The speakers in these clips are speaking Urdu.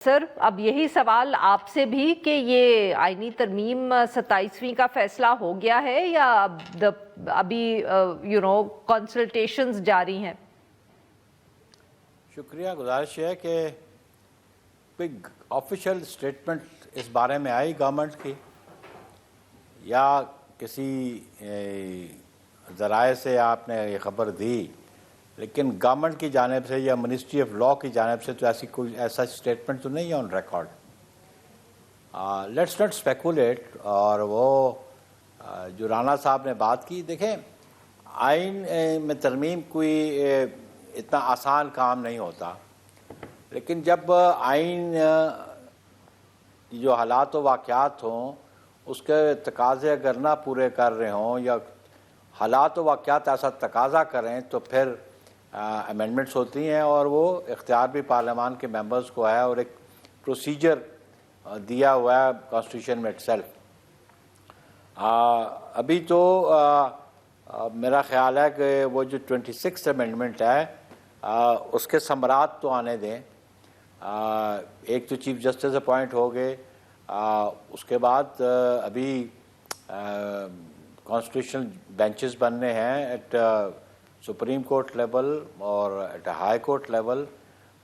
سر اب یہی سوال آپ سے بھی کہ یہ آئینی ترمیم 27ویں کا فیصلہ ہو گیا ہے یا ابھی کنسلٹیشنز جاری ہیں؟ شکریہ. گزارش ہے کہ کوئی آفیشیل اسٹیٹمنٹ اس بارے میں آئی گورنمنٹ کی یا کسی ذرائع سے آپ نے یہ خبر دی، لیکن گورنمنٹ کی جانب سے یا منسٹری آف لاء کی جانب سے تو ایسا اسٹیٹمنٹ تو نہیں ہے on record. Let's not speculate. اور وہ جو رانا صاحب نے بات کی، دیکھیں آئین میں ترمیم کوئی اتنا آسان کام نہیں ہوتا، لیکن جب آئین جو حالات و واقعات ہوں اس کے تقاضے اگر نہ پورے کر رہے ہوں یا حالات و واقعات ایسا تقاضا کریں تو پھر امینڈمنٹس ہوتی ہیں، اور وہ اختیار بھی پارلیمان کے ممبرز کو ہے اور ایک پروسیجر دیا ہوا ہے کانسٹیٹیوشن میں اٹ سیلف. ابھی تو میرا خیال ہے کہ وہ جو 26 امینڈمنٹ ہے اس کے ثمرات تو آنے دیں. ایک تو چیف جسٹس اپوائنٹ ہو گئے، اس کے بعد ابھی کانسٹیٹیوشنل بینچز بننے ہیں ایٹ سپریم کورٹ لیول اور ایٹ ہائی کورٹ لیول.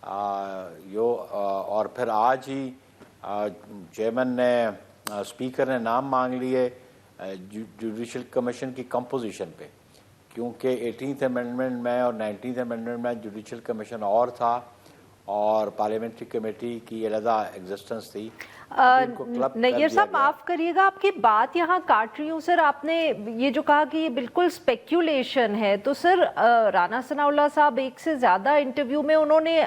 اور پھر آج ہی چیئرمین نے اسپیکر نے نام مانگ لیے جوڈیشل کمیشن کی کمپوزیشن پہ، کیونکہ 18th امینڈمنٹ میں اور 19th امینڈمنٹ میں جوڈیشل کمیشن اور تھا اور پارلیمنٹری کمیٹی کی علیحدہ ایگزسٹنس تھی. نیئر صاحب معاف کریے گا، آپ کی بات یہاں کاٹ رہی ہوں سر. آپ نے یہ جو کہا کہ یہ بالکل اسپیکیولیشن ہے، تو سر رانا ثناء اللہ صاحب ایک سے زیادہ انٹرویو میں انہوں نے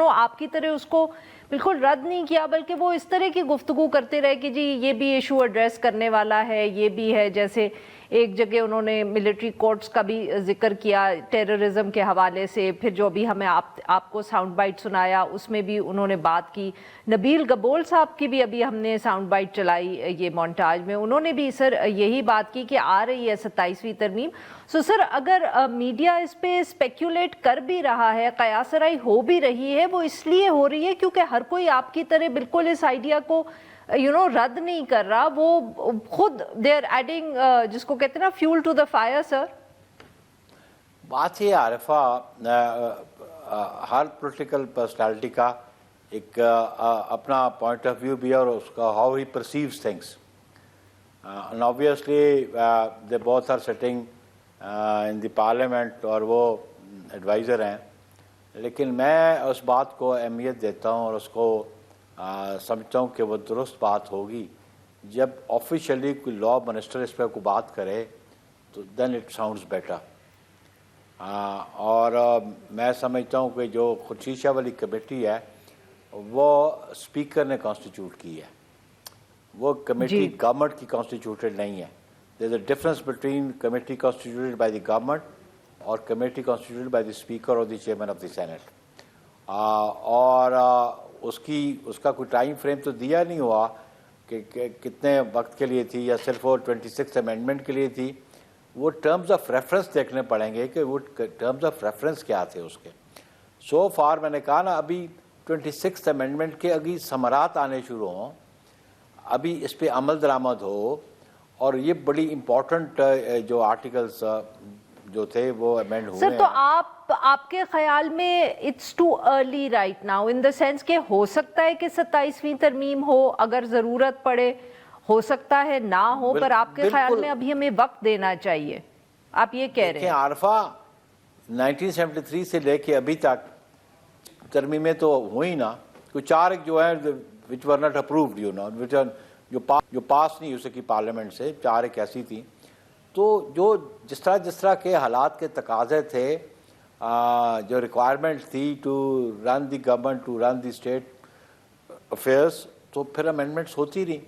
آپ کی طرح اس کو بالکل رد نہیں کیا، بلکہ وہ اس طرح کی گفتگو کرتے رہے کہ جی یہ بھی ایشو ایڈریس کرنے والا ہے، یہ بھی ہے. جیسے ایک جگہ انہوں نے ملٹری کورٹس کا بھی ذکر کیا ٹیررزم کے حوالے سے، پھر جو بھی ہمیں آپ کو ساؤنڈ بائٹ سنایا اس میں بھی انہوں نے بات کی. نبیل گبول صاحب کی بھی ابھی ہم نے ساؤنڈ بائٹ چلائی یہ مونٹاج میں، انہوں نے بھی سر یہی بات کی کہ آ رہی ہے 27ویں ترمیم. سو سر اگر میڈیا اس پہ اسپیکولیٹ کر بھی رہا ہے، قیاس آرائی ہو بھی رہی ہے، وہ اس لیے ہو رہی ہے کیونکہ ہر کوئی آپ کی طرح بالکل اس آئیڈیا کو رد نہیں کر رہا. وہ خود دے آر ایڈنگ جس کو کہتے ہیں نا فیول ٹو دا فائر. سر بات یہ عارفہ، ہر پولیٹیکل پرسنالٹی کا ایک اپنا پوائنٹ آف ویو بھی ہے اور اس کا how he perceives things. And obviously they both are sitting in the parliament اور وہ ایڈوائزر ہیں، لیکن میں اس بات کو اہمیت دیتا ہوں اور اس کو سمجھتا ہوں کہ وہ درست بات ہوگی جب آفیشیلی کوئی لاء منسٹر اس پہ کوئی بات کرے تو دین اٹ ساؤنڈز بیٹر. اور میں سمجھتا ہوں کہ جو خورشید شاہ والی کمیٹی ہے وہ اسپیکر نے کانسٹیٹیوٹ کی ہے، وہ کمیٹی گورنمنٹ کی کانسٹیٹیوٹڈ نہیں ہے. There is a difference between committee constituted by the government اور committee constituted by the speaker اور the chairman of the senate. اور اس کا کوئی ٹائم فریم تو دیا نہیں ہوا کہ کتنے وقت کے لیے تھی یا صرف وہ 26 امینڈمنٹ کے لیے تھی. وہ ٹرمز آف ریفرنس دیکھنے پڑیں گے کہ وہ ٹرمز آف ریفرنس کیا تھے اس کے. سو فار میں نے کہا نا ابھی 26 امینڈمنٹ کے ابھی ثمرات آنے شروع ہوں، ابھی اس پہ عمل درآمد ہو، اور یہ بڑی امپورٹنٹ جو آرٹیکلز جو تھے وہ امینڈ ہوئے. سر تو آپ کے خیال میں it's too early right now in the sense کہ ہو سکتا ہے کہ 27ویں ترمیم ہو اگر ضرورت پڑے، ہو سکتا ہے نہ ہو، پر آپ کے خیال میں ابھی ہمیں وقت دینا چاہیے، آپ یہ کہہ رہے ہیں؟ عارفہ 1973 سے لے کے ابھی تک ترمیمیں تو ہوئی نا، کوئی 4 جو ہیں which were not approved جو پاس نہیں ہو سکی پارلیمنٹ سے، 4 ایک ایسی تھی. تو جس طرح کے حالات کے تقاضے تھے، جو ریکوائرمنٹ تھی to run the government to run the state affairs, تو پھر امینڈمنٹس ہوتی رہی.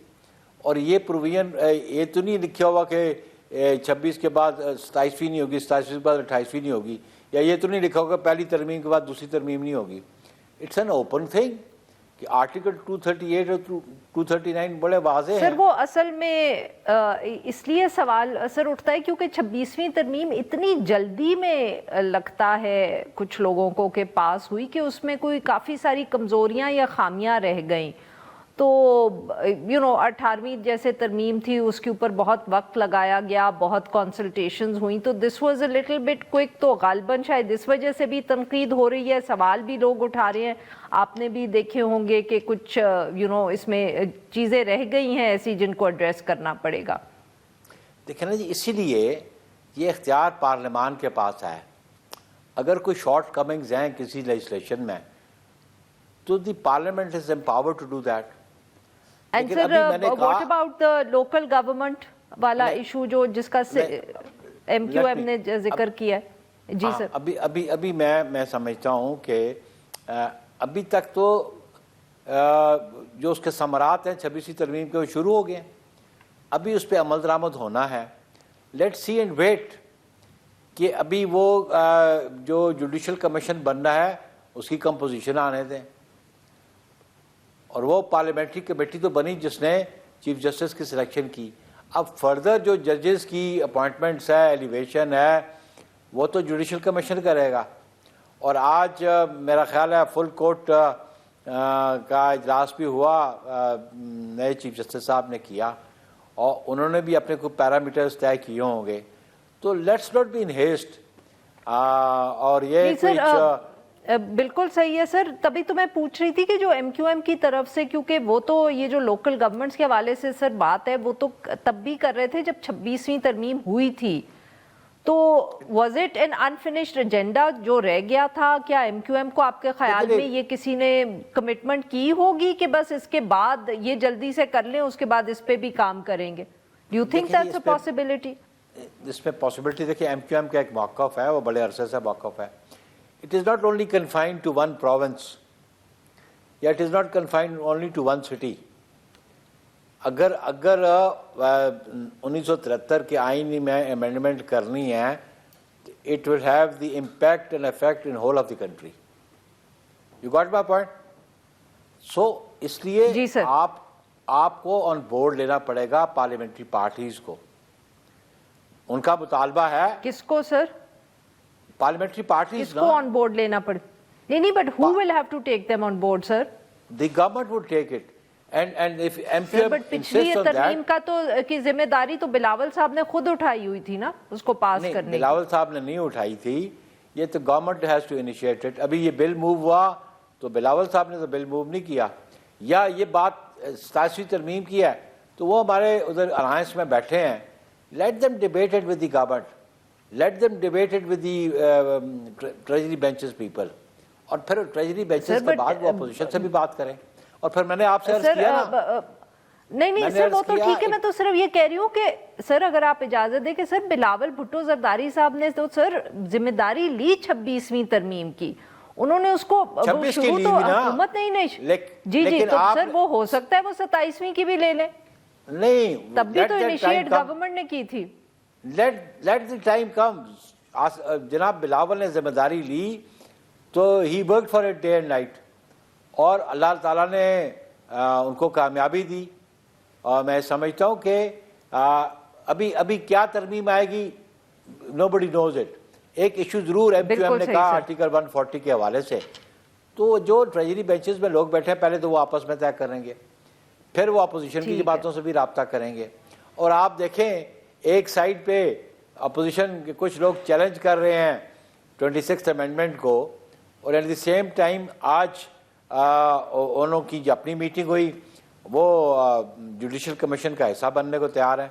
اور یہ پروویژن یہ تو نہیں لکھا ہوا کہ 26 کے بعد 27ویں نہیں ہوگی، 27 کے بعد 28ویں نہیں ہوگی، یا یہ تو نہیں لکھا ہوگا پہلی ترمیم کے بعد دوسری ترمیم نہیں ہوگی. It's an open thing. کہ آرٹیکل 238 اور 239 بڑے واضح سر ہیں. وہ اصل میں اس لیے سوال سر اٹھتا ہے کیونکہ 26ویں ترمیم اتنی جلدی میں لگتا ہے کچھ لوگوں کو کہ پاس ہوئی کہ اس میں کوئی کافی ساری کمزوریاں یا خامیاں رہ گئیں. تو 18ویں جیسے ترمیم تھی اس کے اوپر بہت وقت لگایا گیا, بہت کنسلٹیشنز ہوئیں, تو this was a little bit quick. تو غالباً شاید اس وجہ سے بھی تنقید ہو رہی ہے, سوال بھی لوگ اٹھا رہے ہیں. آپ نے بھی دیکھے ہوں گے کہ کچھ اس میں چیزیں رہ گئی ہیں ایسی جن کو ایڈریس کرنا پڑے گا. دیکھیں نا جی, اسی لیے یہ اختیار پارلیمان کے پاس ہے. اگر کوئی شارٹ کمنگز ہیں کسی لیجسلیشن میں تو the parliament is empowered to do that. And sir what about the local government والا ایشو جس کا ایم کیو ایم نے ذکر کیا ہے؟ جی سر. ابھی میں سمجھتا ہوں کہ ابھی تک تو جو اس کے ثمرات ہیں 26ویں ترمیم کے وہ شروع ہو گئے ہیں. ابھی اس پہ عمل درآمد ہونا ہے. لیٹ سی اینڈ ویٹ کہ ابھی وہ جو جوڈیشل کمیشن بننا ہے اس کی کمپوزیشن آنے دیں. اور وہ پارلیمنٹری کمیٹی تو بنی جس نے چیف جسٹس کی سلیکشن کی. اب فردر جو ججز کی اپوائنٹمنٹس ہے, ایلیویشن ہے, وہ تو جوڈیشل کمیشن کرے گا. اور آج میرا خیال ہے فل کورٹ کا اجلاس بھی ہوا, نئے چیف جسٹس صاحب نے کیا, اور انہوں نے بھی اپنے کوئی پیرامیٹرز طے کیے ہوں گے. تو let's not be in haste. اور یہ بالکل صحیح ہے سر. تبھی تو میں پوچھ رہی تھی کہ جو ایم کیو ایم کی طرف سے, کیونکہ وہ تو یہ جو لوکل گورنمنٹس کے حوالے سے سر بات ہے وہ تو تب بھی کر رہے تھے جب 26ویں ترمیم ہوئی تھی. تو was it an unfinished agenda جو رہ گیا تھا؟ کیا ایم کیو ایم کو آپ کے خیال میں یہ کسی نے کمٹمنٹ کی ہوگی کہ بس اس کے بعد یہ جلدی سے کر لیں, اس کے بعد اس پہ بھی کام کریں گے؟ Do you think that's a possibility? اس میں پاسبلٹی دیکھیں, ایم کیو ایم کا ایک موقف ہے, وہ بڑے عرصے سے موقف ہے. It is not only confined to one province, yet it is not confined only to one city. اگر 1973 کے آئین میں امینڈمنٹ کرنی ہے, it will have the impact and effect in whole of the country. You got my point? So اس لیے آپ کو آن بورڈ لینا پڑے گا پارلیمنٹری پارٹیز کو. ان کا مطالبہ ہے. کس کو سر؟ پارلیمنٹری پارٹیز اس کو آن بورڈ لینا پڑے. نہیں but who will have to take them on board sir? The government would take it. And if MQM but پچھلی ترمیم کا تو کی ذمہ داری تو بلاول صاحب نے خود اٹھائی ہوئی تھی نا اس کو پاس کرنے کی. بلاول صاحب نے نہیں اٹھائی تھی, یہ تو government has to initiate it. ابھی یہ بل موو ہوا تو بلاول صاحب نے تو بل موو نہیں کیا. یا یہ بات 87ویں ترمیم کی ہے تو وہ ہمارے ادھر الائنس میں بیٹھے ہیں. Let them debate it with the government. Let them debate it with the treasury benches people. اور پھر treasury benches کے بعد وہ اپوزیشن سے بھی بات کریں. اور پھر میں نے آپ سے عرض کیا نا. نہیں سر وہ تو ٹھیک ہے, میں تو صرف یہ کہہ رہی ہوں کہ سر اگر آپ اجازت دیں کہ سر بلاول بھٹو زرداری صاحب نے تو سر ذمہ داری لی 26ویں ترمیم کی. انہوں نے اس کو شروع تو حکومت نہیں. جی تو سر وہ ہو سکتا ہے وہ 27ویں کی بھی لے لیں. نہیں تب بھی تو انیشیٹ گورنمنٹ نے کی تھی. Let the time come. جناب بلاول نے ذمہ داری لی تو ہی work for it day and night, اور اللہ تعالیٰ نے ان کو کامیابی دی. اور میں سمجھتا ہوں کہ ابھی کیا ترمیم آئے گی نو بڈی نوز اٹ. ایک ایشو ضرور ایم کیو ایم نے کہا آرٹیکل 140 کے حوالے سے, تو جو ٹریجری بینچز میں لوگ بیٹھے ہیں پہلے تو وہ آپس میں طے کریں گے, پھر وہ اپوزیشن کی باتوں سے بھی رابطہ کریں گے. اور آپ دیکھیں ایک سائڈ پہ اپوزیشن کے کچھ لوگ چیلنج کر رہے ہیں 26th امینڈمنٹ کو, اور ایٹ دی سیم ٹائم آج انہوں کی جو اپنی میٹنگ ہوئی وہ جوڈیشل کمیشن کا حصہ بننے کو تیار ہیں.